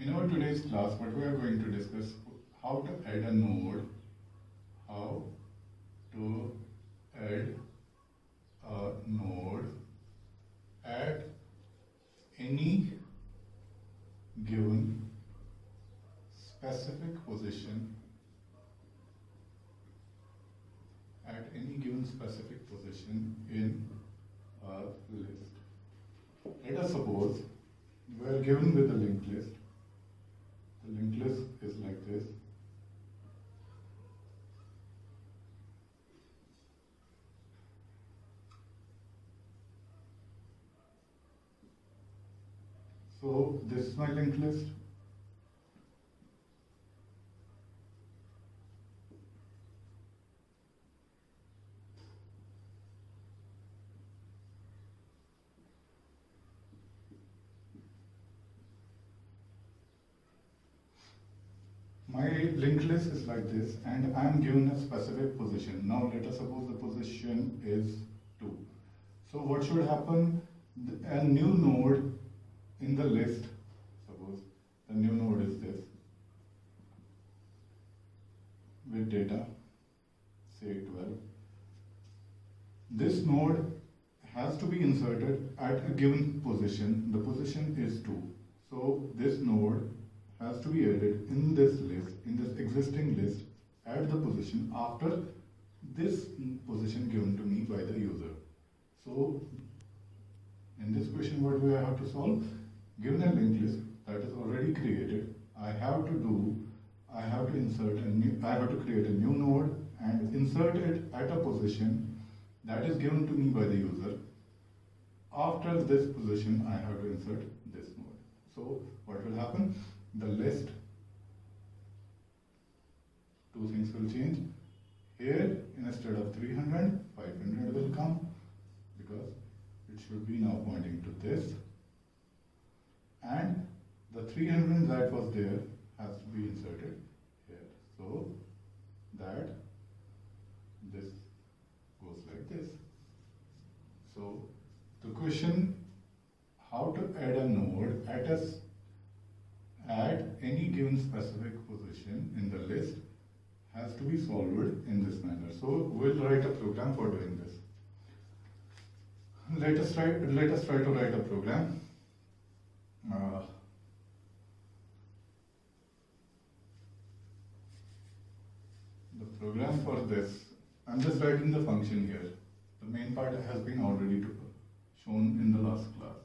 In our today's class, what we are going to discuss how to add a node, how to add a node at any given specific position in a list. Let us suppose we are given with a linked list. The linked list is like this. So this is my linked list. My linked list is like this, and I am given a specific position. Now let us suppose the position is 2. So what should happen? A new node in the list, suppose the new node is this, with data, say 12. This node has to be inserted at a given position. The position is 2. So this node has to be added in this list, in this existing list, at the position after this position given to me by the user. So in this question, what do I have to solve? Given a linked list that is already created, I have to create a new node and insert it at a position that is given to me by the user. After this position, I have to insert this node. So what will happen? The list, two things will change. Here, instead of 300, 500 will come, because it should be now pointing to this. And the 300 that was there has to be inserted here. So that this goes like this. So the question, how to add a node at any given specific position in the list, has to be solved in this manner. So we'll write a program for doing this. Let us try to write a program. The program for this, I'm just writing the function here. The main part has been already shown in the last class.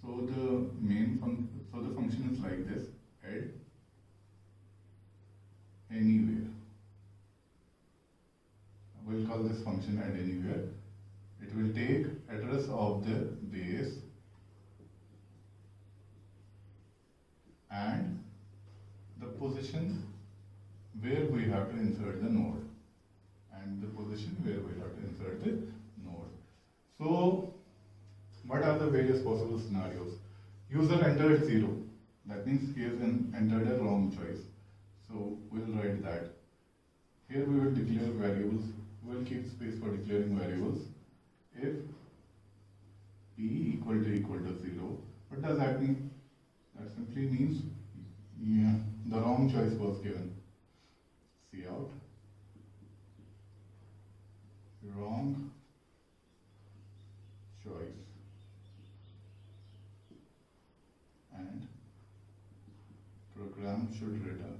So the function is like this: add anywhere. We'll call this function add anywhere. It will take address of the base and the position where we have to insert the node, and the position where we have to insert the node. So what are the various possible scenarios? User entered 0. That means he has entered a wrong choice. So we'll write that. Here we will declare variables. We'll keep space for declaring variables. If p equal to 0, what does that mean? That simply means the wrong choice was given. Cout wrong choice, and program should return.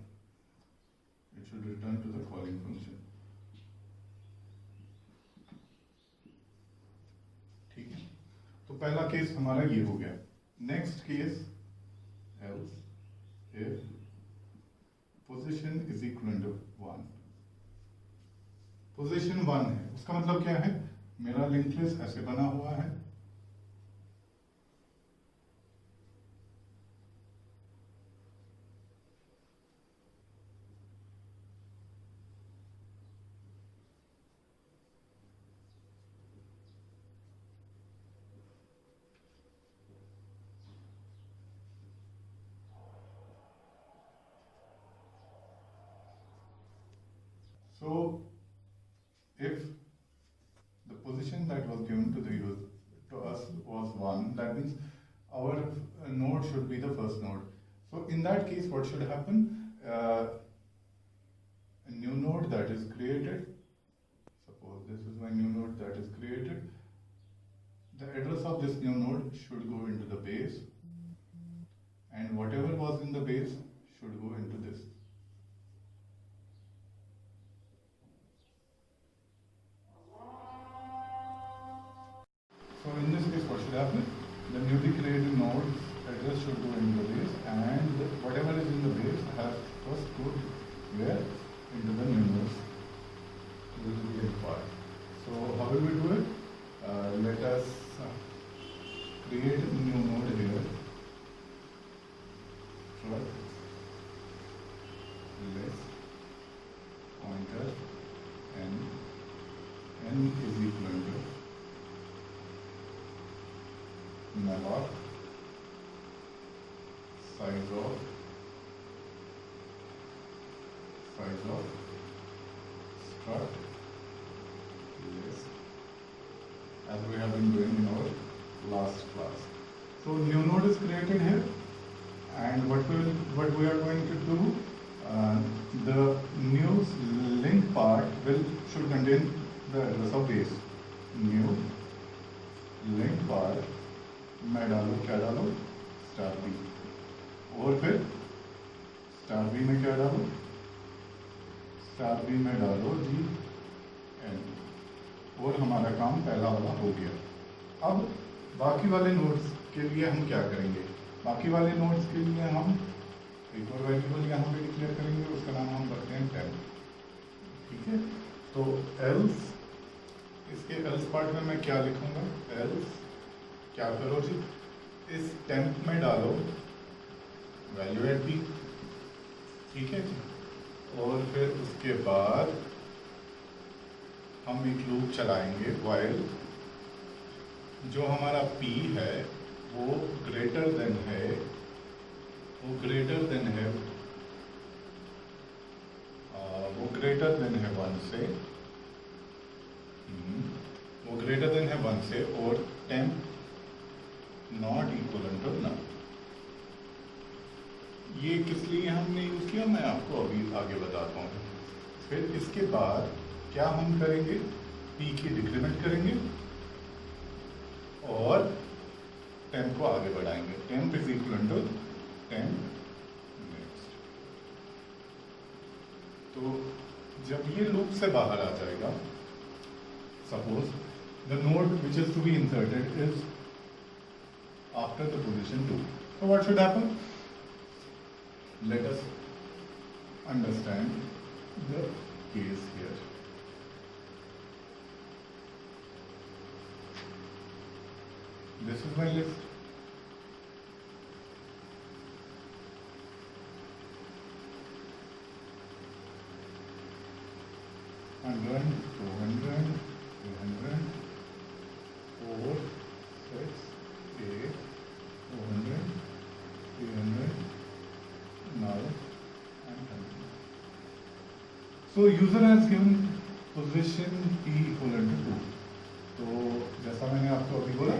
It should return to the calling function. ठीक है, तो पहला case हमारा ये हो गया. Next case, else if position is equal to 1. Position 1 है, उसका मतलब क्या है? मेरा लिंक लिस्ट ऐसे बना हुआ है. So if the position that was given to us was 1, that means our node should be the first node. So in that case, what should happen? A new node that is created. Suppose this is my new node that is created. The address of this new node should go into the base, and whatever was in the base should go into this. So in this case, what should happen? The newly created node address should go into the base, and whatever is in the base has first go where? Into the new nodes, to the link part. So how will we do it? Let us create a new node here. First, list pointer n is equal to malloc size of struct list, as we have been doing in our last class. So new node is created here, and what we are going to do, the new link part should contain the address of base. New link part मैं डालूँ क्या डालूँ star B, और फिर star B में क्या डालूँ, star B में डालो जी एन, और हमारा काम पहला वाला हो गया। अब बाकी वाले नोड्स के लिए हम क्या करेंगे? बाकी वाले नोड्स के लिए हम एक और वेरिएबल यहाँ पे डिक्लेयर करेंगे, उसका नाम हम रखते हैं टेम्प। ठीक है, तो एल्स, इसके एल्स पार्ट में मैं क्या लिखूंगा? एल्स क्या करो जी, इस टेम्प में डालो वैल्यू एट बी। ठीक है जी, और फिर उसके बाद हम एक लूप चलाएंगे व्हाइल जो हमारा p है वो ग्रेटर देन है, वो ग्रेटर देन है 1 से, वो ग्रेटर देन है 1 से, और temp not equal to null. ये किस लिए हमने यूज किया मैं आपको अभी आगे बताता हूँ। फिर इसके बाद क्या हम करेंगे? p की डिक्रीमेंट करेंगे और टेम्प को आगे बढ़ाएंगे। Temp is equal to temp next. तो जब ये लूप से बाहर आ जाएगा, suppose the node which is to be inserted is after the position 2, so what should happen? Let us understand the case here. This is my list. Hundred, 200, 300, 4, 6, 8, 400, 300, null, and 100. So user has given position p equal to 2. तो जैसा मैंने आपको अभी बोला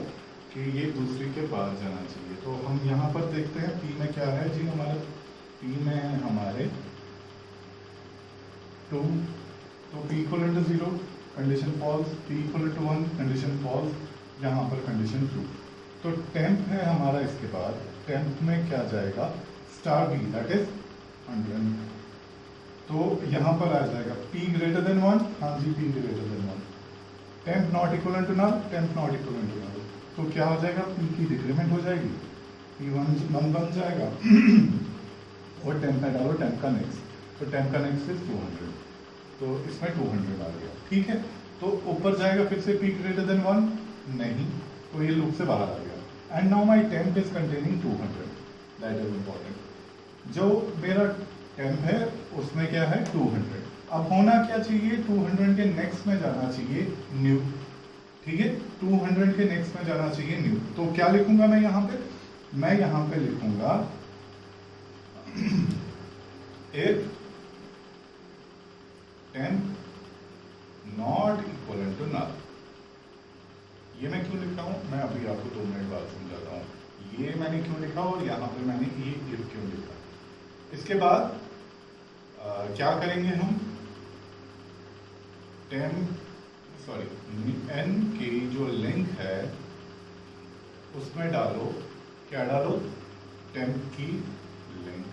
कि ये दूसरे के बाद जाना चाहिए, तो हम यहाँ पर देखते हैं p में क्या है जी। हमारा p में है हमारे 2, तो p equal to 0 condition false, p equal to 1 condition false, यहाँ पर कंडीशन 2। तो टेम्प है हमारा, इसके बाद टेम्प में क्या जाएगा? Star B, that is 100। तो यहाँ पर आ जाएगा p ग्रेटर देन 1, हाँ जी p greater than 1, temp not equal to null, temp not equal to null. तो क्या हो जाएगा? p की डिक्रीमेंट हो जाएगी, p1 1 बन जाएगा और टेम्प में डालो टेम्प का नेक्स्ट, तो टेम्प का नेक्स्ट इज 200, तो इसमें 200 आ गया। ठीक है, तो ऊपर जाएगा फिर से p ग्रेटर देन 1, नहीं, तो ये लूप से बाहर आ गया। And now my temp is containing 200, that is important. जो मेरा टेम्प है उसमें क्या है? 200। अब होना क्या चाहिए? 200 के नेक्स्ट में जाना चाहिए न्यू। ठीक है, 200 के नेक्स्ट में जाना चाहिए न्यू। तो क्या लिखूंगा मैं यहाँ पे? मैं यहाँ पे लिखूंगा if temp not equal to null. ये मैं क्यों लिख रहा हूँ मैं अभी आपको 2 मिनट बाद समझाता हूँ। ये मैंने क्यों लिखा और यहाँ पे मैंने ये इफ क्यों लिखा। इसके बाद क्या करेंगे हम, n की जो लिंक है उसमें डालो, क्या डालो, टेम्प की लिंक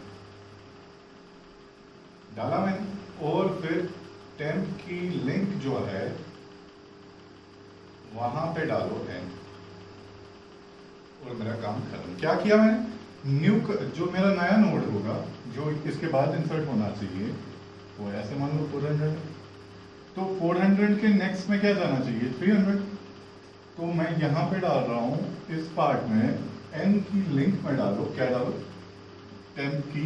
डाला मैंने, और फिर टेम्प की लिंक जो है वहां पे डालो n, और मेरा काम खत्म। क्या किया मैंने, न्यू जो मेरा नया नोड होगा जो इसके बाद इंसर्ट होना चाहिए वो ऐसे मान लो 400, तो 400 के नेक्स्ट में क्या जाना चाहिए, 300। तो मैं यहां पे डाल रहा हूं इस पार्ट में n की लिंक में डालो, क्या डालो, टेम्प की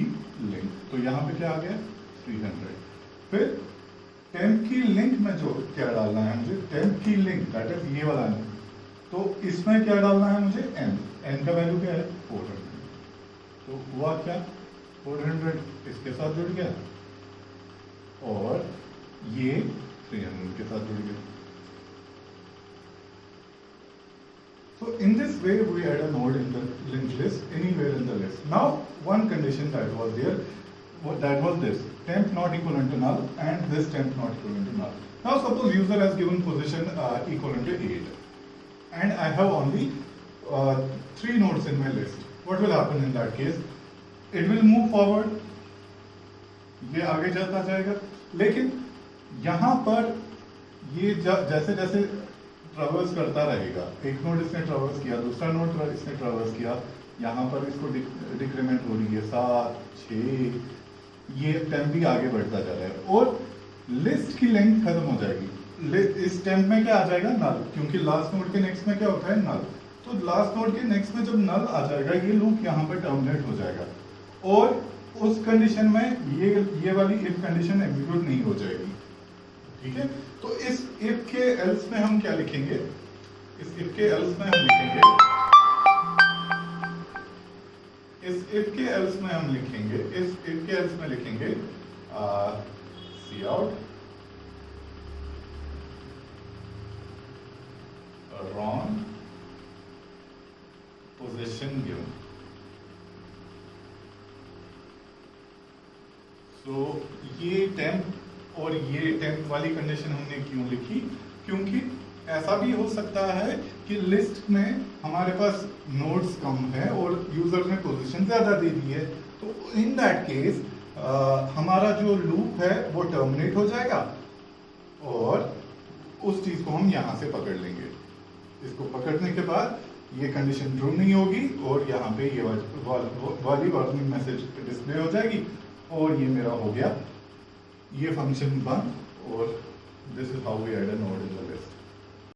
लिंक, तो यहां पे क्या आ गया 300। फिर टेम्प की लिंक में जो क्या डालना है मुझे, टेम्प की लिंक दैट इज ये वाला है, तो इसमें क्या डालना है मुझे, n का वैल्यू क्या है 400। तो हुआ क्या, 400 इसके साथ जुड़ गया और ये 300 के साथ जुड़ गया। So in this way we add a node in the linked list anywhere in the list. Now one condition that was there, that was this, temp not equivalent to null and this temp not equivalent to null. Now suppose user has given position equivalent to 8 and I have only 3 nodes in my list. What will happen in that case? It will move forward, ये आगे चलता जाएगा, लेकिन यहाँ पर ये जैसे जैसे ट्रेवर्स करता रहेगा, एक नोड इसने ट्रेवर्स किया, दूसरा नोड इसने ट्रेवर्स किया, यहाँ पर इसको डिक्रीमेंट हो रही है 7, 6, ये टेम्प भी आगे बढ़ता जा रहा है और लिस्ट की लेंथ खत्म हो जाएगी। इस टेम्प में क्या आ जाएगा, नल, क्योंकि लास्ट नोड के नेक्स्ट में क्या होता है, नल। तो लास्ट नोड के नेक्स्ट में जब नल आ जाएगा ये लूप यहाँ पर टर्मिनेट हो जाएगा और उस कंडीशन में ये वाली इफ कंडीशन एग्जीक्यूट नहीं हो जाएगी। ठीक है, तो इस इफ के एल्स में हम क्या लिखेंगे, इस इफ के एल्स में हम लिखेंगे, इस इफ के एल्स में हम लिखेंगे, इस इफ के एल्स में लिखेंगे सी आउट रॉन पोजीशन गिवन। तो ये टेम्प और ये टेम्प वाली कंडीशन हमने क्यों लिखी, क्योंकि ऐसा भी हो सकता है कि लिस्ट में हमारे पास नोड्स कम है और यूजर ने पोजीशन ज्यादा दे दी है, तो इन दैट केस हमारा जो लूप है वो टर्मिनेट हो जाएगा और उस चीज को हम यहां से पकड़ लेंगे। इसको पकड़ने के बाद ये कंडीशन ट्रू नहीं होगी और यहाँ पे ये वाली वार्निंग मैसेज डिस्प्ले हो जाएगी और ये मेरा हो गया ये फंक्शन बंद। और this is how we add a node in the list.